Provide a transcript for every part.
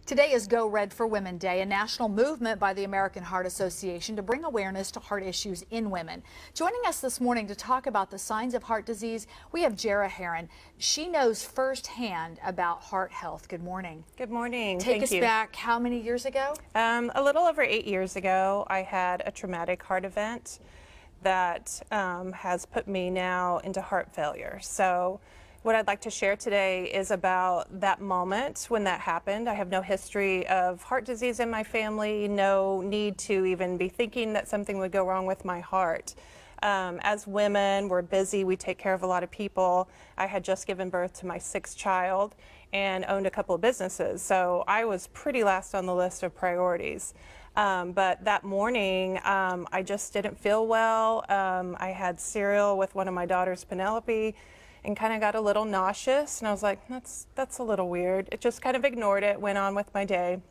Today is Go Red for Women Day, a national movement by the American Heart Association to bring awareness to heart issues in women. Joining us this morning to talk about the signs of heart disease, we have Jara Heron. She knows firsthand about heart health. Good morning. Good morning. Take us back how many years ago? A little over 8 years ago, I had a traumatic heart event that has put me now into heart failure. So what I'd like to share today is about that moment when that happened. I have no history of heart disease in my family, no need to even be thinking that something would go wrong with my heart. As women, we're busy, we take care of a lot of people. I had just given birth to my 6th child and owned a couple of businesses, so I was pretty last on the list of priorities. But that morning, I just didn't feel well. I had cereal with one of my daughters, Penelope, and kind of got a little nauseous, and I was like, that's a little weird. It just kind of ignored it, went on with my day.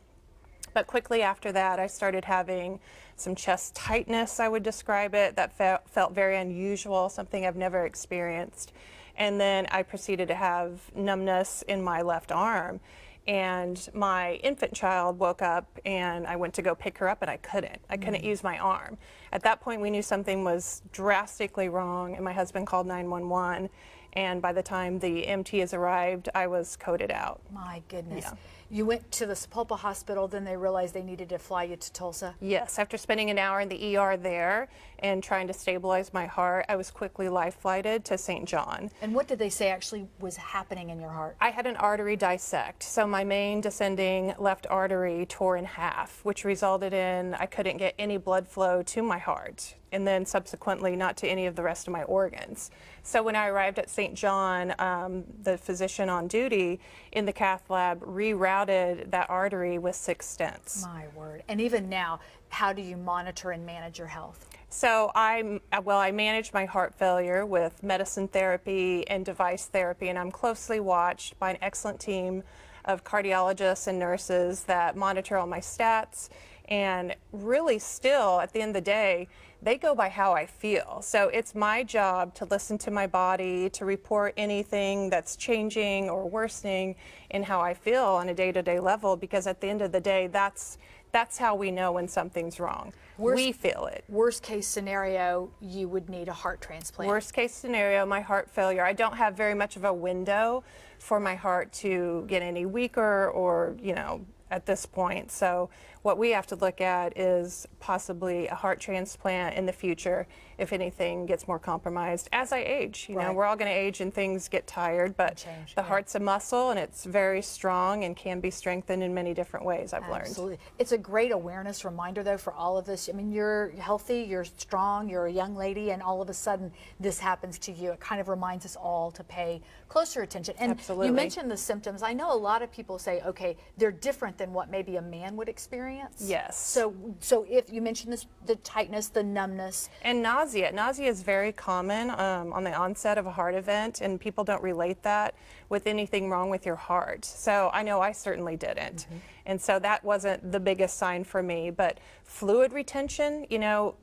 But quickly after that, I started having some chest tightness, I would describe it, that felt very unusual, something I've never experienced. And then I proceeded to have numbness in my left arm. And my infant child woke up, and I went to go pick her up, and I couldn't use my arm. At that point, we knew something was drastically wrong, and my husband called 911. And by the time the EMTs arrived, I was coded out. My goodness. Yeah. You went to the Sapulpa Hospital, then they realized they needed to fly you to Tulsa? Yes, after spending an hour in the ER there and trying to stabilize my heart, I was quickly life-flighted to St. John. And what did they say actually was happening in your heart? I had an artery dissect, so my main descending left artery tore in half, which resulted in I couldn't get any blood flow to my heart, and then subsequently not to any of the rest of my organs. So when I arrived at St. John, the physician on duty in the cath lab rerouted that artery with 6 stents. My word. And even now, how do you monitor and manage your health? So I manage my heart failure with medicine therapy and device therapy, and I'm closely watched by an excellent team of cardiologists and nurses that monitor all my stats. And really still, at the end of the day, they go by how I feel. So it's my job to listen to my body, to report anything that's changing or worsening in how I feel on a day-to-day level, because at the end of the day, that's how we know when something's wrong. We feel it. Worst case scenario, you would need a heart transplant. Worst case scenario, my heart failure. I don't have very much of a window for my heart to get any weaker or, at this point. So what we have to look at is possibly a heart transplant in the future if anything gets more compromised as I age. You know, we're all going to age and things get tired, but the heart's a muscle and it's very strong and can be strengthened in many different ways, I've learned. Absolutely. It's a great awareness reminder though for all of us. I mean, you're healthy, you're strong, you're a young lady, and all of a sudden this happens to you. It kind of reminds us all to pay closer attention. And Absolutely. You mentioned the symptoms. I know a lot of people say, okay, they're different than what maybe a man would experience. Yes. So if you mentioned this, the tightness, the numbness. And nausea. Nausea is very common on the onset of a heart event, and people don't relate that with anything wrong with your heart. So I know I certainly didn't. And so that wasn't the biggest sign for me. But fluid retention,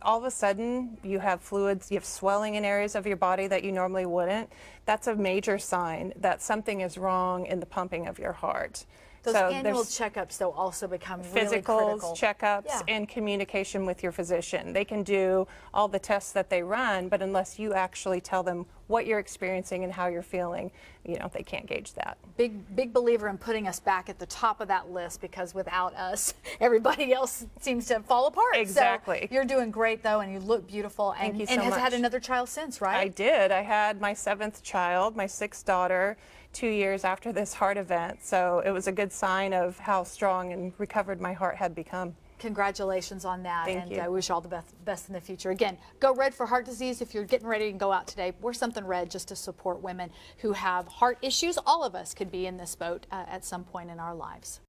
all of a sudden you have fluids, you have swelling in areas of your body that you normally wouldn't. That's a major sign that something is wrong in the pumping of your heart. Those annual checkups, though, also become really critical. Checkups, and communication with your physician. They can do all the tests that they run, but unless you actually tell them what you're experiencing and how you're feeling, they can't gauge that. Big believer in putting us back at the top of that list, because without us, everybody else seems to fall apart. Exactly. So you're doing great, though, and you look beautiful. Thank you so much. And much. has had another child since, right? I did. I had my 7th child, my 6th daughter, 2 years after this heart event. So it was a good sign of how strong and recovered my heart had become. Congratulations on that. Thank you. I wish all the best in the future. Again, go red for heart disease. If you're getting ready to go out today, wear something red just to support women who have heart issues. All of us could be in this boat at some point in our lives.